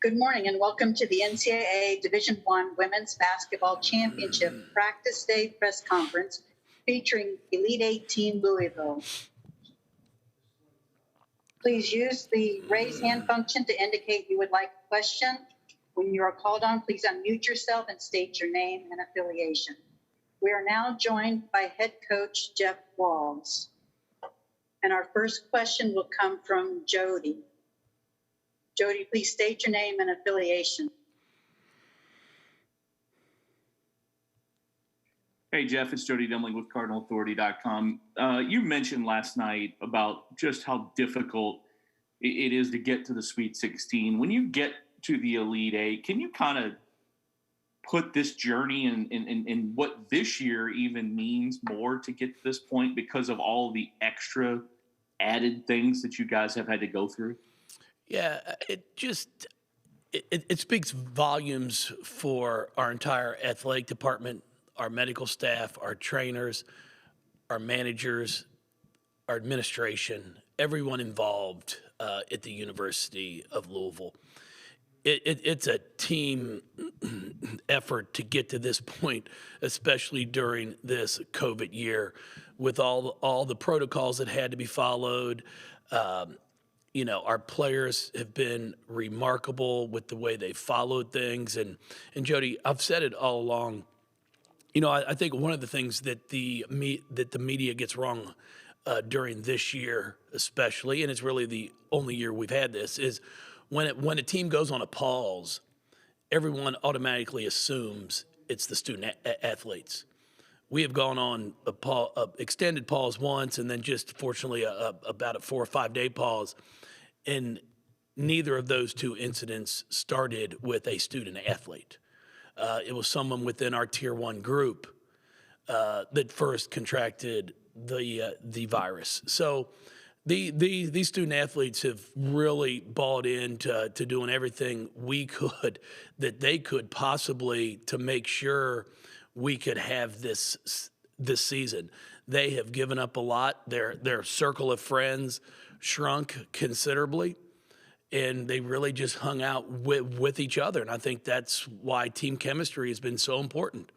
Good morning and welcome to the NCAA Division I Women's Basketball Championship Practice Day Press Conference featuring Elite Eight Team Louisville. Please use the raise hand function to indicate you would like a question. When you are called on, please unmute yourself and state your name and affiliation. We are now joined by head coach Jeff Walz. And our first question will come from Jody. Jody, please state your name and affiliation. Hey, Jeff, it's Jody Demling with CardinalAuthority.com. You mentioned last night about just how difficult it is to get to the Sweet 16. When you get to the Elite Eight, can you kind of put this journey and what this year even means more to get to this point because of all the extra added things that you guys have had to go through? Yeah, it speaks volumes for our entire athletic department, our medical staff, our trainers, our managers, our administration, everyone involved at the University of Louisville. It's a team effort to get to this point, especially during this COVID year, with all the protocols that had to be followed. Our players have been remarkable with the way they followed things. And Jody, I've said it all along. I think one of the things that the media gets wrong during this year, especially, and it's really the only year we've had this, is when a team goes on a pause, everyone automatically assumes it's the student athletes. We have gone on a extended pause once, and then just fortunately about a 4 or 5 day pause. And neither of those two incidents started with a student athlete. It was someone within our Tier 1 group that first contracted the virus. So these student athletes have really bought into doing everything we could that they could possibly to make sure we could have this season. They have given up a lot. Their circle of friends shrunk considerably, and they really just hung out with each other. And I think that's why team chemistry has been so important.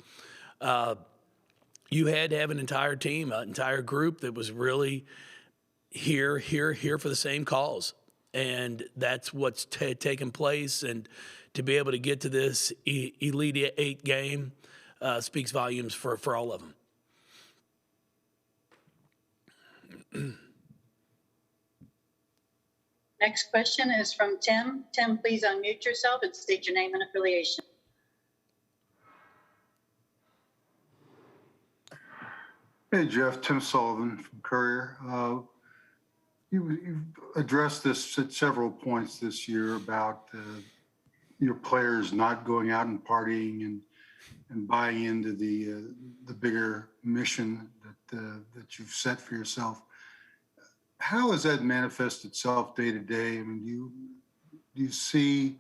You had to have an entire team, an entire group that was really here for the same cause. And that's what's taken place. And to be able to get to this Elite Eight game speaks volumes for all of them. Next question is from Tim. Tim, please unmute yourself and state your name and affiliation. Hey, Jeff, Tim Sullivan from Courier. You've addressed this at several points this year about your players not going out and partying and buying into the bigger mission that you've set for yourself. How has that manifest itself day to day? I mean, do you see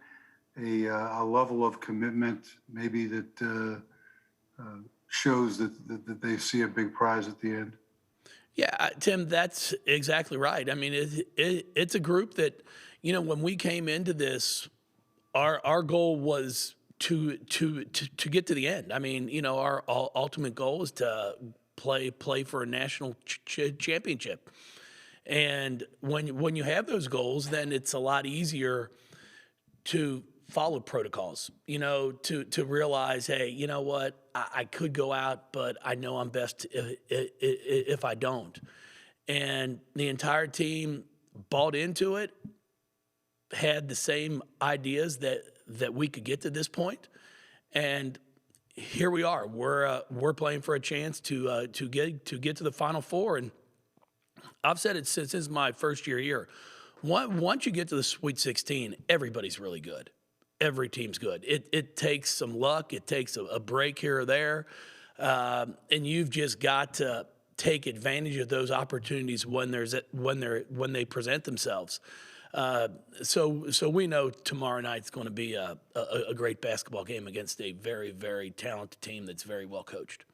a level of commitment maybe that shows that they see a big prize at the end? Yeah, Tim, that's exactly right. I mean, it's a group that, when we came into this, our goal was to get to the end. I mean, our ultimate goal is to play for a national championship. And when you have those goals, then it's a lot easier to follow protocols, to realize, hey, you know what, I could go out, but I know I'm best if I don't. And the entire team bought into it, had the same ideas that we could get to this point. And here we are. We're playing for a chance to get to the Final Four. And I've said it since my first year here. Once you get to the Sweet 16, everybody's really good. Every team's good. It takes some luck. It takes a break here or there, and you've just got to take advantage of those opportunities when they present themselves. So we know tomorrow night's going to be a great basketball game against a very, very talented team that's very well coached.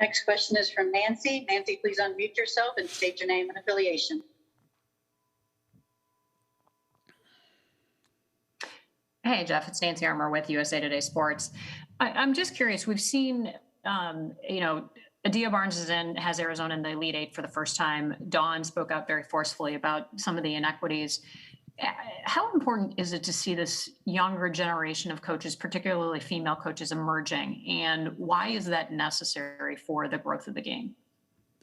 Next question is from Nancy. Nancy, please unmute yourself and state your name and affiliation. Hey, Jeff, it's Nancy Armour with USA Today Sports. I'm just curious. We've seen, Adia Barnes has Arizona in the Elite Eight for the first time. Dawn spoke out very forcefully about some of the inequities. How important is it to see this younger generation of coaches, particularly female coaches, emerging? And why is that necessary for the growth of the game?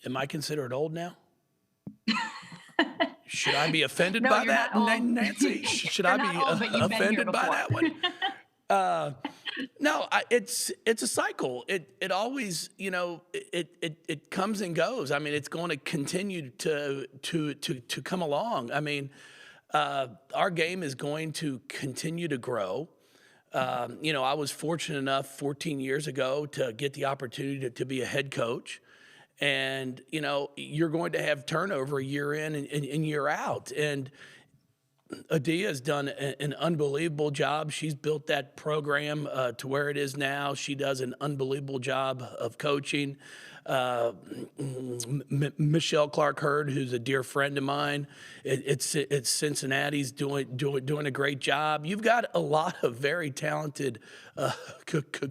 Am I considered old now? Should I be offended No, by you're that, not old. Nancy? Should I You're be not old, but you've been here offended by that one? No, it's a cycle. It always, it comes and goes. I mean, it's going to continue to come along. I mean, our game is going to continue to grow. I was fortunate enough 14 years ago to get the opportunity to be a head coach. And, you're going to have turnover year in and year out. And Adia has done an unbelievable job. She's built that program to where it is now. She does an unbelievable job of coaching. Michelle Clark-Hurd, who's a dear friend of mine, it's Cincinnati's doing a great job. You've got a lot of very talented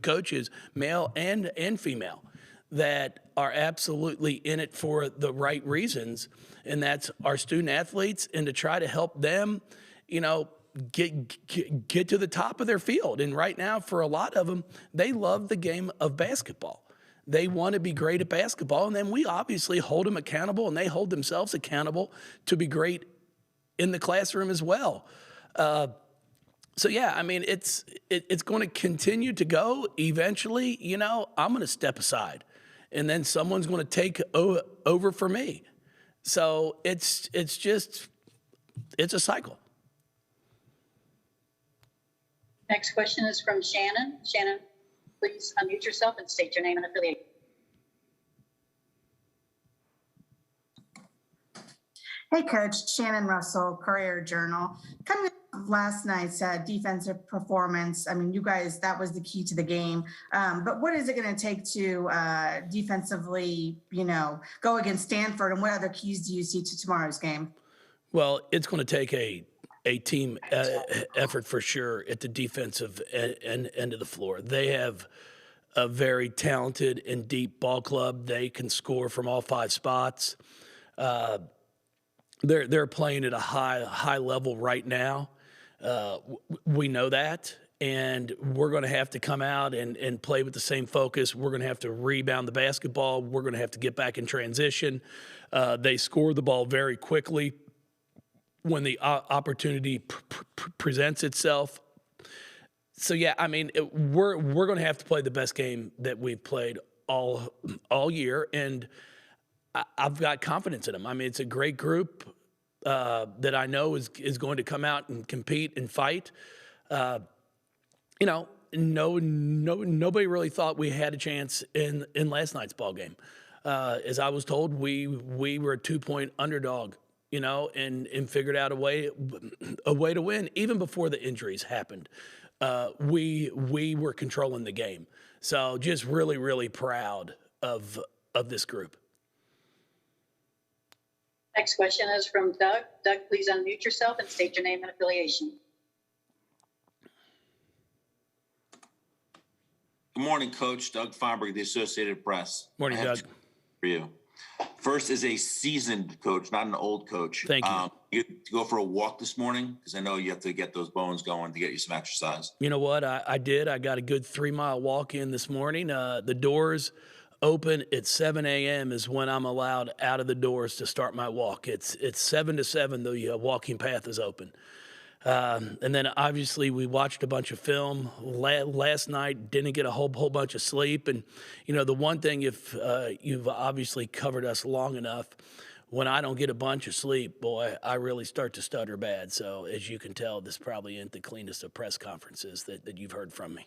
coaches, male and female, that are absolutely in it for the right reasons, and that's our student athletes, and to try to help them, get to the top of their field. And right now, for a lot of them, they love the game of basketball. They want to be great at basketball, and then we obviously hold them accountable, and they hold themselves accountable to be great in the classroom as well. So yeah, I mean, it's going to continue to go. Eventually, I'm going to step aside, and then someone's going to take over for me. So it's a cycle. Next question is from Shannon. Shannon, please unmute yourself and state your name and affiliation. Hey, Coach. Shannon Russell, Courier-Journal. Coming off last night's defensive performance, I mean, you guys, that was the key to the game. But what is it going to take to defensively, go against Stanford, and what other keys do you see to tomorrow's game? Well, it's going to take a team effort for sure at the defensive end of the floor. They have a very talented and deep ball club. They can score from all 5 spots. They're playing at a high level right now. We know that, and we're going to have to come out and play with the same focus. We're going to have to rebound the basketball. We're going to have to get back in transition. They score the ball very quickly when the opportunity presents itself. So yeah, I mean, we're going to have to play the best game that we've played all year, and I've got confidence in them. I mean, it's a great group that I know is going to come out and compete and fight. Nobody really thought we had a chance in last night's ball game. As I was told, we were a 2-point underdog, and figured out a way to win even before the injuries happened. We were controlling the game. So just really, really proud of this group. Next question is from Doug. Doug, please unmute yourself and state your name and affiliation. Good morning, Coach. Doug Feinberg, the Associated Press. Morning, Doug. For you. First, is a seasoned coach, not an old coach. Thank you. You go for a walk this morning? Because I know you have to get those bones going to get you some exercise. You know what? I did. I got a good 3-mile walk in this morning. The doors open at 7 a.m. is when I'm allowed out of the doors to start my walk. It's 7 to 7, the walking path is open. And then obviously we watched a bunch of film last night, didn't get a whole bunch of sleep. And, the one thing, if you've obviously covered us long enough, when I don't get a bunch of sleep, boy, I really start to stutter bad. So as you can tell, this probably isn't the cleanest of press conferences that you've heard from me.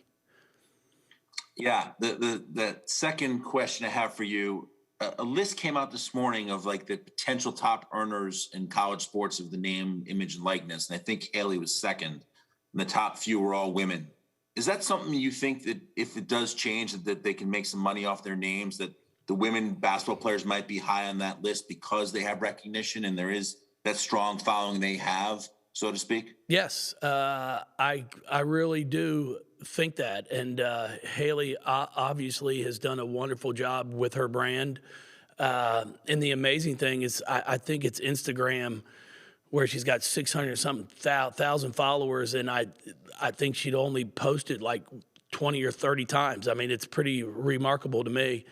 Yeah. The second question I have for you, a list came out this morning of like the potential top earners in college sports of the name, image, and likeness. And I think Haley was second, and the top few were all women. Is that something you think that if it does change, that they can make some money off their names, that the women basketball players might be high on that list because they have recognition and there is that strong following they have? so to speak? Yes, I really do think that, and Haley obviously has done a wonderful job with her brand. And the amazing thing is, I think it's Instagram where she's got 600 something thousand followers, and I think she'd only posted like 20 or 30 times. I mean, it's pretty remarkable to me.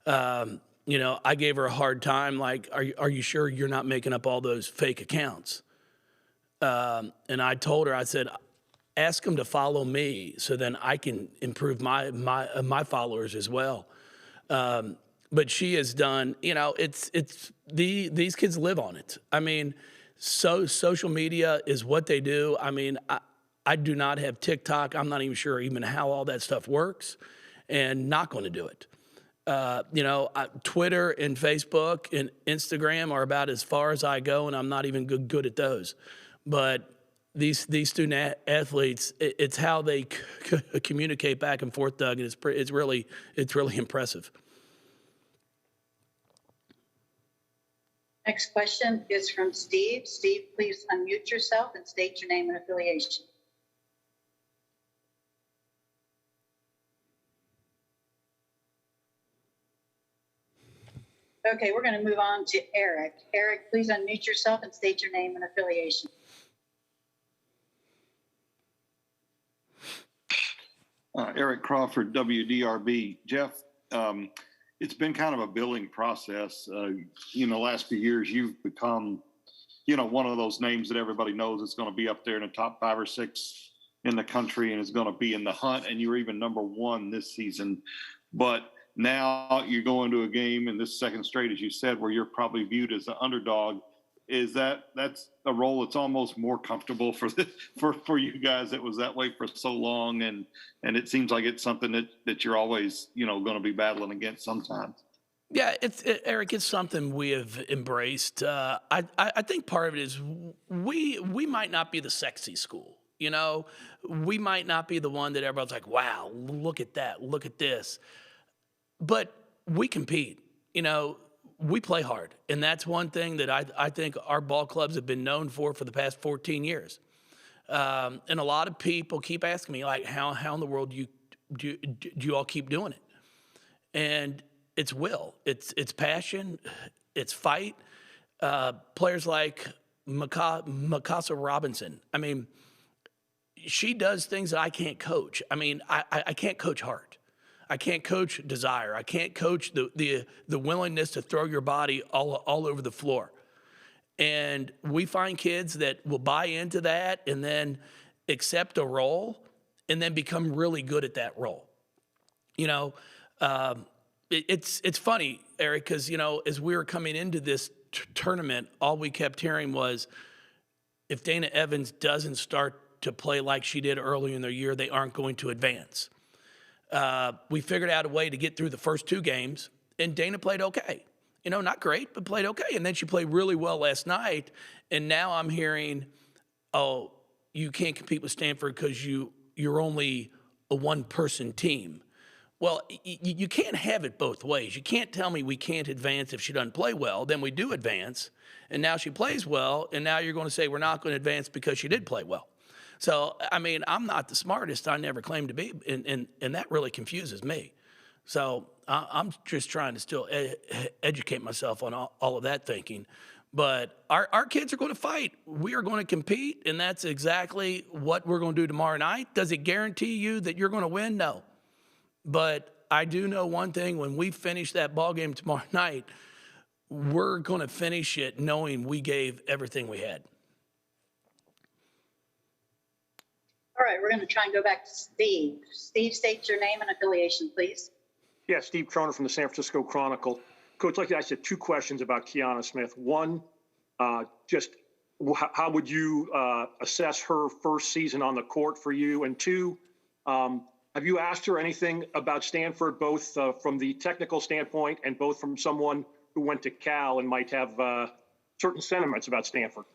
You know, I gave her a hard time, like, are you sure you're not making up all those fake accounts? And I told her, I said, ask them to follow me so then I can improve my followers as well. But she has done, you know, these kids live on it. I mean, so social media is what they do. I mean, I do not have TikTok. I'm not even sure even how all that stuff works, and not going to do it. You know, Twitter and Facebook and Instagram are about as far as I go, and I'm not even good at those. But these student athletes, it's how they communicate back and forth, Doug, and it's really impressive. Next question is from Steve. Steve, please unmute yourself and state your name and affiliation. Okay, we're going to move on to Eric. Eric, please unmute yourself and state your name and affiliation. Eric Crawford, WDRB. Jeff, it's been kind of a building process. You know, last few years, you've become, you know, one of those names that everybody knows is going to be up there in the top 5 or 6 in the country and is going to be in the hunt. And you were even #1 this season. But now you're going to a game in this second straight, as you said, where you're probably viewed as an underdog. That's a role that's almost more comfortable for you guys. It was that way for so long, and it seems like it's something that you're always, you know, going to be battling against sometimes. Yeah, Eric, it's something we have embraced. I think part of it is we might not be the sexy school. You know, we might not be the one that everybody's like, wow, look at that, look at this. But we compete. You know, we play hard, and that's one thing that I think our ball clubs have been known for the past 14 years. And a lot of people keep asking me, like, how in the world do you all keep doing it? And it's will, it's passion, it's fight. Players like Mikasa Robinson, I mean, she does things that I can't coach. I mean, I can't coach heart. I can't coach desire. I can't coach the willingness to throw your body all over the floor. And we find kids that will buy into that and then accept a role and then become really good at that role. You know, it's funny, Eric, because, you know, as we were coming into this tournament, all we kept hearing was, if Dana Evans doesn't start to play like she did earlier in the year, they aren't going to advance. We figured out a way to get through the first 2 games, and Dana played okay. You know, not great, but played okay. And then she played really well last night, and now I'm hearing, oh, you can't compete with Stanford because you're only a one-person team. Well, you can't have it both ways. You can't tell me we can't advance if she doesn't play well. Then we do advance, and now she plays well, and now you're going to say we're not going to advance because she did play well. So, I mean, I'm not the smartest. I never claimed to be, and that really confuses me. So I'm just trying to still educate myself on all of that thinking. But our kids are going to fight. We are going to compete, and that's exactly what we're going to do tomorrow night. Does it guarantee you that you're going to win? No. But I do know one thing. When we finish that ball game tomorrow night, we're going to finish it knowing we gave everything we had. All right, we're going to try and go back to Steve. Steve, state your name and affiliation, please. Yeah, Steve Croner from the San Francisco Chronicle. Coach, I'd like to ask you 2 questions about Kiana Smith. One, just how would you assess her first season on the court for you? And 2, have you asked her anything about Stanford, both from the technical standpoint and both from someone who went to Cal and might have certain sentiments about Stanford?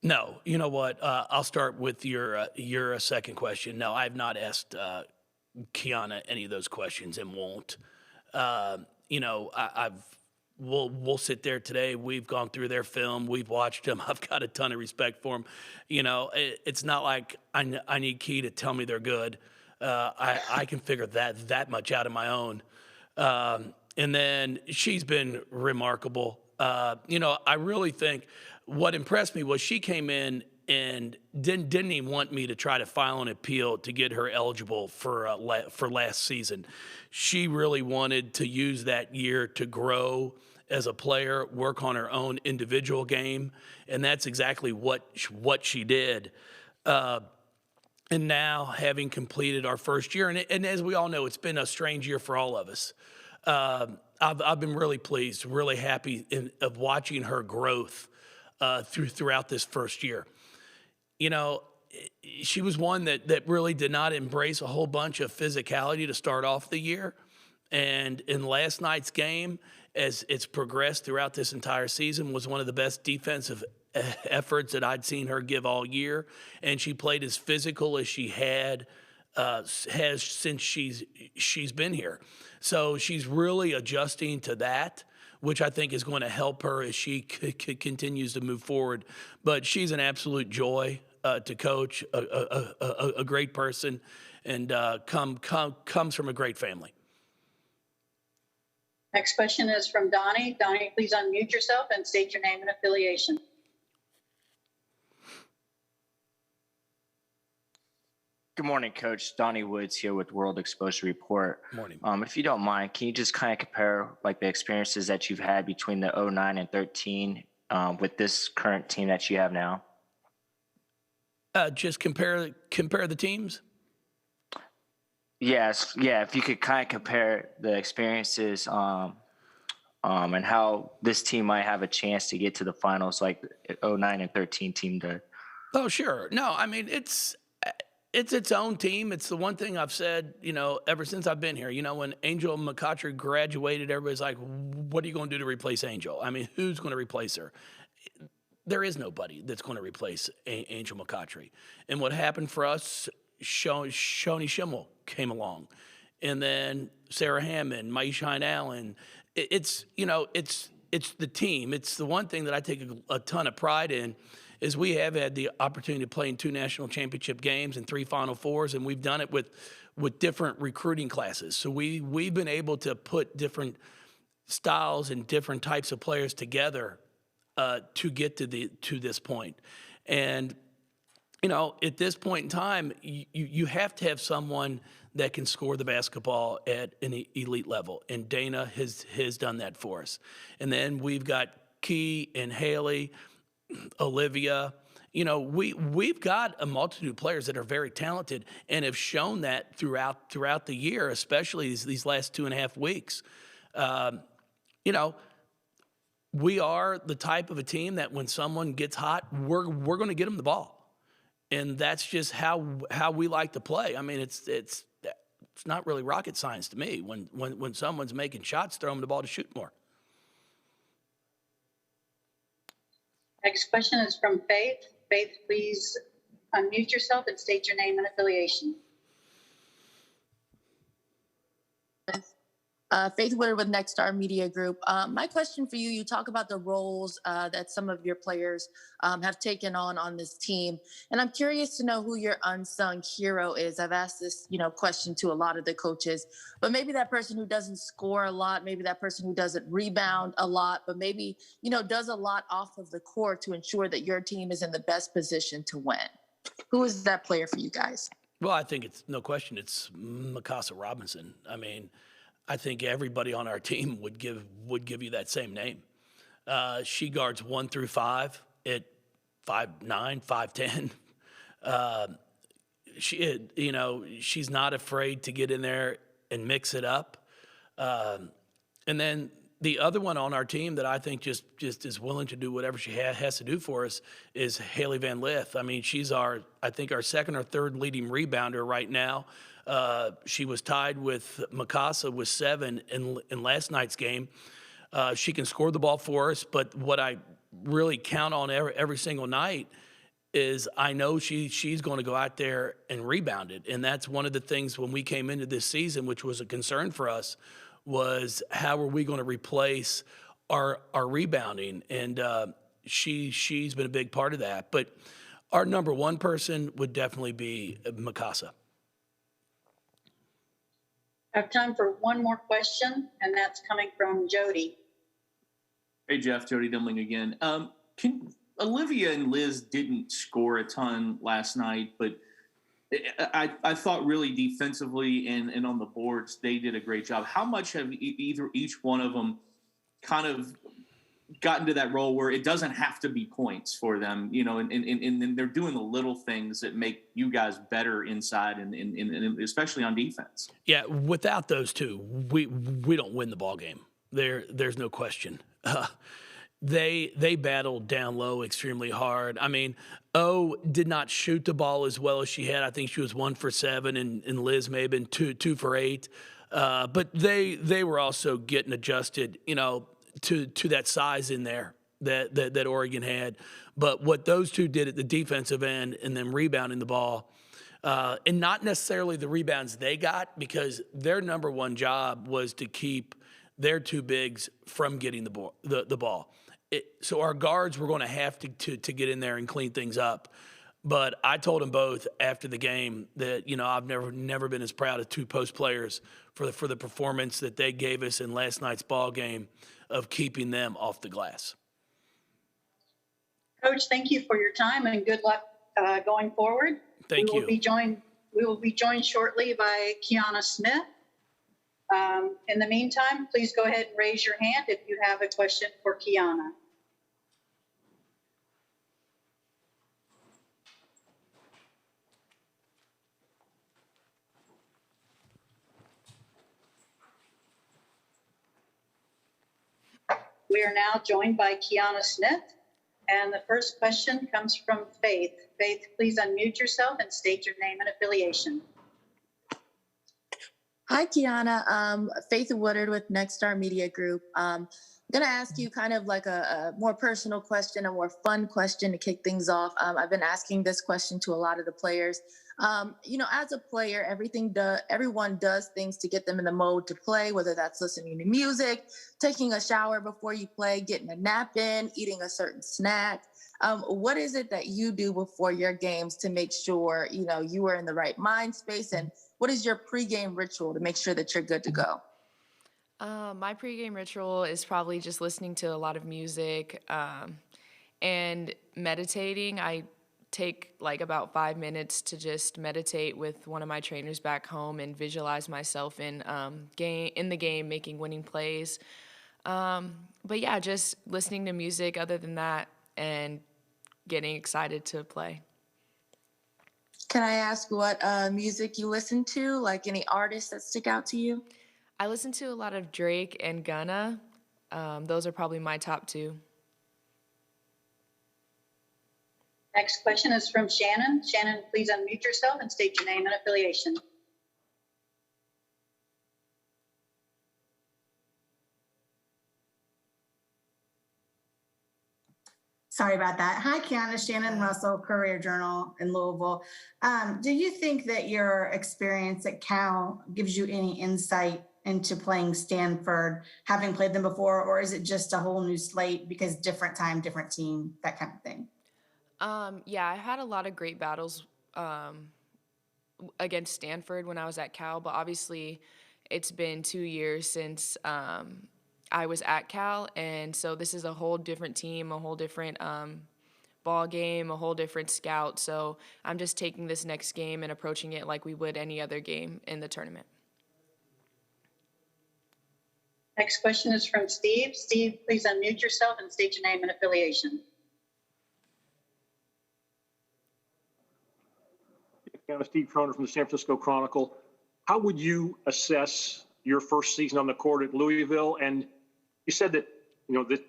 No, you know what? I'll start with your second question. No, I have not asked Kiana any of those questions and won't. You know, I've we'll sit there today. We've gone through their film. We've watched them. I've got a ton of respect for them. It's not like I need Key to tell me they're good. I can figure that much out on my own. And then she's been remarkable. I really think what impressed me was she came in and didn't even want me to try to file an appeal to get her eligible for last season. She really wanted to use that year to grow as a player, work on her own individual game, and that's exactly what she did. And now, having completed our first year, and as we all know, it's been a strange year for all of us. I've been really pleased, really happy of watching her growth throughout this first year. She was one that really did not embrace a whole bunch of physicality to start off the year. And in last night's game, as it's progressed throughout this entire season, was one of the best defensive efforts that I'd seen her give all year. And she played as physical as she has since she's been here. So she's really adjusting to that, which I think is going to help her as she continues to move forward. But she's an absolute joy to coach, a great person, and comes from a great family. Next question is from Donnie. Donnie, please unmute yourself and state your name and affiliation. Good morning, Coach. Donnie Woods here with World Exposure Report. Morning. If you don't mind, can you just kind of compare the experiences that you've had between the 09 and 13 with this current team that you have now? Just compare the teams? Yes. Yeah. If you could kind of compare the experiences and how this team might have a chance to get to the finals like the 09 and 13 team did. Oh, sure. No, I mean, it's its own team. It's the one thing I've said, ever since I've been here. When Angel McCoughtry graduated, everybody's like, what are you going to do to replace Angel? I mean, who's going to replace her? There is nobody that's going to replace Angel McCoughtry. And what happened for us, Shoni Schimmel came along. And then Sarah Hammond, Maishine Allen. It's the team. It's the one thing that I take a ton of pride in is we have had the opportunity to play in 2 national championship games and 3 Final Fours, and we've done it with different recruiting classes. So we've been able to put different styles and different types of players together to get to this point. And at this point in time, you have to have someone that can score the basketball at an elite level, and Dana has done that for us. And then we've got Key and Haley, Olivia. We've got a multitude of players that are very talented and have shown that throughout the year, especially these last 2.5 weeks. We are the type of a team that when someone gets hot, we're going to get them the ball, and that's just how we like to play. I mean, it's not really rocket science to me. When someone's making shots, throw them the ball to shoot more. Next question is from Faith. Faith, please unmute yourself and state your name and affiliation. Faith Woodard with Next Star Media Group. My question for you talk about the roles that some of your players have taken on this team. And I'm curious to know who your unsung hero is. I've asked this, question to a lot of the coaches, but maybe that person who doesn't score a lot, maybe that person who doesn't rebound a lot, but maybe, does a lot off of the court to ensure that your team is in the best position to win. Who is that player for you guys? Well, I think it's no question. It's Mikasa Robinson. I mean, I think everybody on our team would give you that same name. She guards 1 through 5 at 5'9", 5'10". She's not afraid to get in there and mix it up. And then the other one on our team that I think just is willing to do whatever she has to do for us is Haley Van Lith. I mean, she's our second or third leading rebounder right now. She was tied with Mikasa with 7 in last night's game. She can score the ball for us, but what I really count on every single night is I know she's going to go out there and rebound it. And that's one of the things when we came into this season, which was a concern for us, was how are we going to replace our rebounding, and she's been a big part of that. But our number one person would definitely be Mikasa. I have time for one more question, and that's coming from Jody. Hey, Jeff, Jody Demling again. Olivia and Liz didn't score a ton last night, but I thought really defensively and on the boards, they did a great job. How much have each one of them kind of gotten to that role where it doesn't have to be points for them, you know, and they're doing the little things that make you guys better inside and especially on defense? Yeah, without those two, we don't win the ball game. There's no question. They battled down low extremely hard. I mean, did not shoot the ball as well as she had. I think she was 1 for 7, and Liz may have been 2 for 8. But they were also getting adjusted, you know, to that size in there that Oregon had. But what those two did at the defensive end and then rebounding the ball, and not necessarily the rebounds they got, because their number one job was to keep their two bigs from getting the ball. So our guards were going to have to get in there and clean things up. But I told them both after the game that, you know, I've never been as proud of two post players for the performance that they gave us in last night's ball game of keeping them off the glass. Coach, thank you for your time and good luck going forward. Thank you. We will be joined shortly by Kiana Smith. In the meantime, please go ahead and raise your hand if you have a question for Kiana. We are now joined by Kiana Smith, and the first question comes from Faith. Faith, please unmute yourself and state your name and affiliation. Hi, Kiana. Faith Woodard with Next Star Media Group. I'm going to ask you kind of like a more personal question, a more fun question to kick things off. I've been asking this question to a lot of the players. You know, as a player, everyone does things to get them in the mode to play, whether that's listening to music, taking a shower before you play, getting a nap in, eating a certain snack. What is it that you do before your games to make sure, you know, you are in the right mind space, and what is your pregame ritual to make sure that you're good to go? My pregame ritual is probably just listening to a lot of music and meditating. I take like about 5 minutes to just meditate with one of my trainers back home and visualize myself in the game, making winning plays. But yeah, just listening to music other than that and getting excited to play. Can I ask what music you listen to, like any artists that stick out to you? I listen to a lot of Drake and Gunna. Those are probably my top two. Next question is from Shannon. Shannon, please unmute yourself and state your name and affiliation. Sorry about that. Hi, Kiana. Shannon Russell, Courier Journal in Louisville. Do you think that your experience at Cal gives you any insight into playing Stanford, having played them before, or is it just a whole new slate because different time, different team, that kind of thing? Yeah, I had a lot of great battles against Stanford when I was at Cal, but obviously it's been 2 years since I was at Cal, and so this is a whole different team, a whole different ball game, a whole different scout. So I'm just taking this next game and approaching it like we would any other game in the tournament. Next question is from Steve. Steve, please unmute yourself and state your name and affiliation. Steve Croner from the San Francisco Chronicle. How would you assess your first season on the court at Louisville? And you said that, you know, that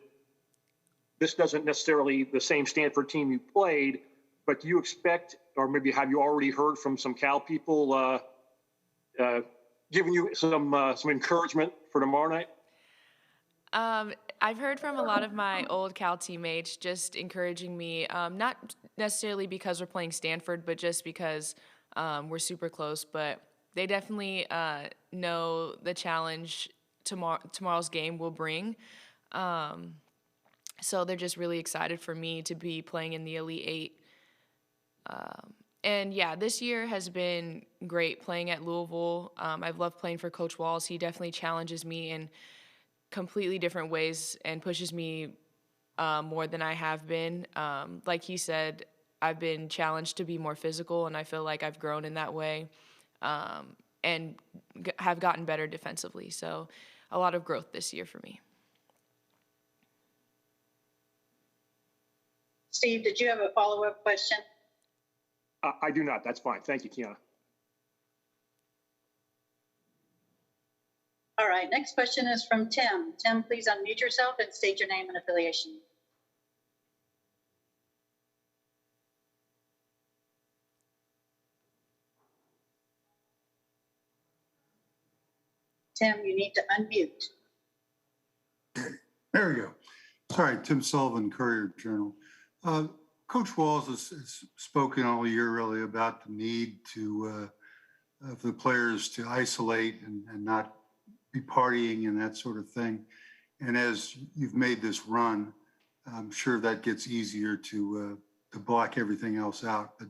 this doesn't necessarily the same Stanford team you played, but do you expect, or maybe have you already heard from some Cal people giving you some encouragement for tomorrow night? I've heard from a lot of my old Cal teammates just encouraging me, not necessarily because we're playing Stanford, but just because we're super close. But they definitely know the challenge tomorrow's game will bring. So they're just really excited for me to be playing in the Elite Eight. And yeah, this year has been great playing at Louisville. I've loved playing for Coach Walz. He definitely challenges me in completely different ways and pushes me more than I have been. Like he said, I've been challenged to be more physical, and I feel like I've grown in that way and have gotten better defensively. So a lot of growth this year for me. Steve, did you have a follow-up question? I do not. That's fine. Thank you, Kiana. All right, next question is from Tim. Tim, please unmute yourself and state your name and affiliation. Tim, you need to unmute. There we go. Sorry, Tim Sullivan, Courier Journal. Coach Walz has spoken all year really about the need to of the players to isolate and not be partying and that sort of thing. And as you've made this run, I'm sure that gets easier to block everything else out. But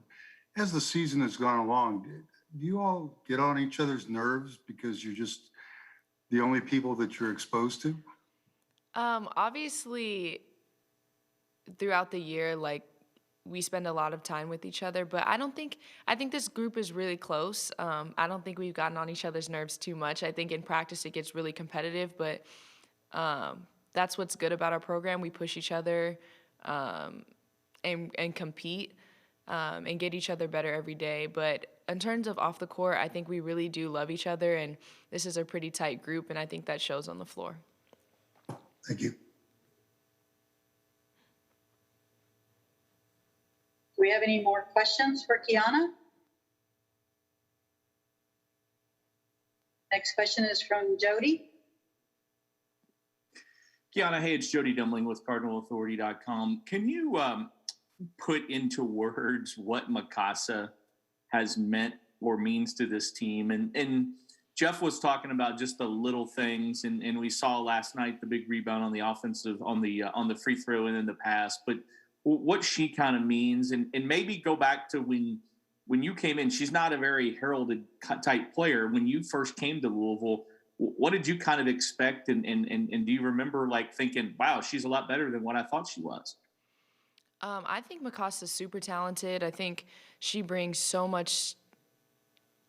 as the season has gone along, do you all get on each other's nerves because you're just the only people that you're exposed to? Obviously, throughout the year, like, we spend a lot of time with each other, but I think this group is really close. I don't think we've gotten on each other's nerves too much. I think in practice it gets really competitive, but that's what's good about our program. We push each other and compete and get each other better every day. But in terms of off the court, I think we really do love each other, and this is a pretty tight group, and I think that shows on the floor. Thank you. Do we have any more questions for Kiana? Next question is from Jody. Kiana, hey, it's Jody Dumling with CardinalAuthority.com. Can you put into words what Mikasa has meant or means to this team? And Jeff was talking about just the little things, and we saw last night the big rebound on the offensive, on the free throw and in the pass. But what she kind of means, and maybe go back to when you came in. She's not a very heralded type player. When you first came to Louisville, what did you kind of expect? And do you remember like thinking, wow, she's a lot better than what I thought she was? I think Mikasa's super talented. I think she brings so much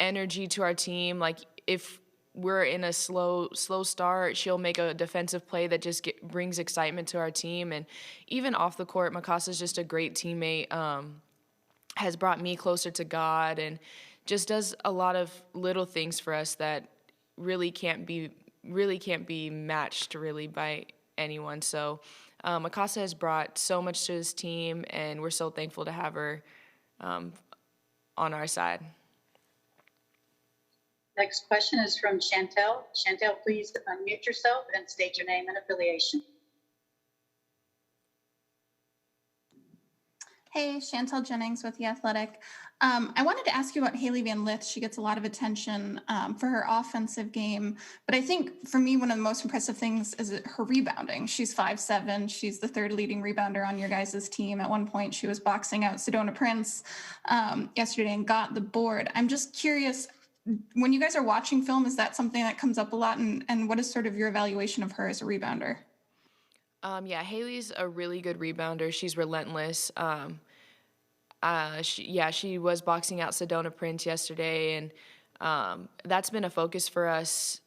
energy to our team. Like, if we're in a slow start, she'll make a defensive play that just brings excitement to our team. And even off the court, Mikasa's just a great teammate, has brought me closer to God, and just does a lot of little things for us that really can't be matched really by anyone. So Mikasa has brought so much to this team, and we're so thankful to have her on our side. Next question is from Chantel. Chantel, please unmute yourself and state your name and affiliation. Hey, Chantel Jennings with The Athletic. I wanted to ask you about Haley Van Lith. She gets a lot of attention for her offensive game, but I think for me, one of the most impressive things is her rebounding. She's 5'7". She's the third leading rebounder on your guys' team. At one point, she was boxing out Sedona Prince yesterday and got the board. I'm just curious, when you guys are watching film, is that something that comes up a lot? And what is sort of your evaluation of her as a rebounder? Yeah, Haley's a really good rebounder. She's relentless. She was boxing out Sedona Prince yesterday, and that's been a focus for us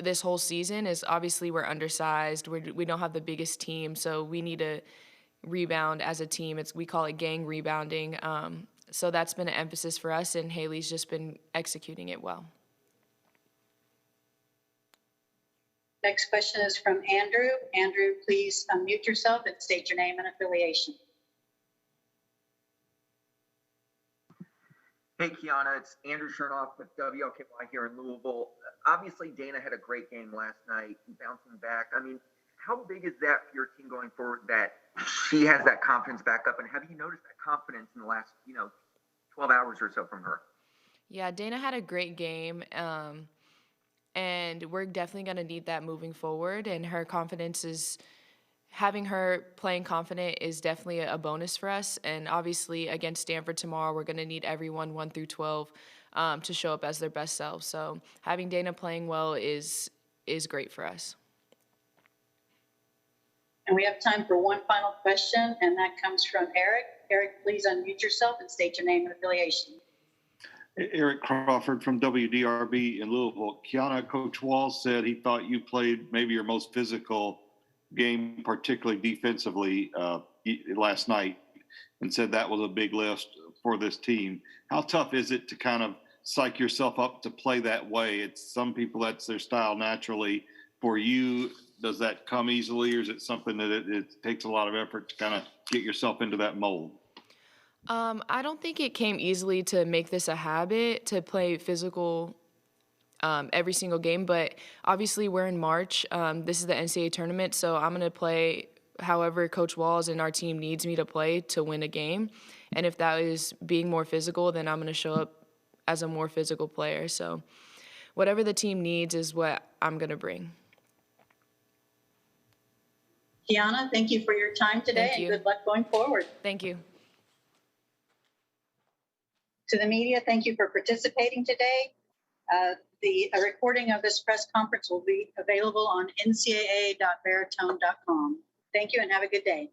this whole season. Is obviously we're undersized. We don't have the biggest team, so we need to rebound as a team. We call it gang rebounding. So that's been an emphasis for us, and Haley's just been executing it well. Next question is from Andrew. Andrew, please unmute yourself and state your name and affiliation. Hey, Kiana, it's Andrew Chernoff with WLKY here in Louisville. Obviously, Dana had a great game last night, bouncing back. I mean, how big is that for your team going forward, that she has that confidence back up? And have you noticed that confidence in the last, 12 hours or so from her? Yeah, Dana had a great game. and we're definitely going to need that moving forward. And her confidence is having her playing confident is definitely a bonus for us. And obviously against Stanford tomorrow, we're going to need everyone 1 through 12 to show up as their best selves. So having Dana playing well is great for us. And we have time for one final question, and that comes from Eric. Eric, please unmute yourself and state your name and affiliation. Eric Crawford from WDRB in Louisville. Kiana, Coach Walz said he thought you played maybe your most physical game, particularly defensively, last night, and said that was a big lift for this team. How tough is it to kind of psych yourself up to play that way? It's some people, that's their style naturally. For you, does that come easily, or is it something that it takes a lot of effort to kind of get yourself into that mold? I don't think it came easily to make this a habit to play physical every single game, but obviously we're in March. This is the NCAA tournament, so I'm going to play however Coach Walz and our team needs me to play to win a game. And if that is being more physical, then I'm going to show up as a more physical player. So whatever the team needs is what I'm going to bring. Kiana, thank you for your time today, and good luck going forward. Thank you. To the media, thank you for participating today. A recording of this press conference will be available on ncaa.veritone.com. Thank you and have a good day.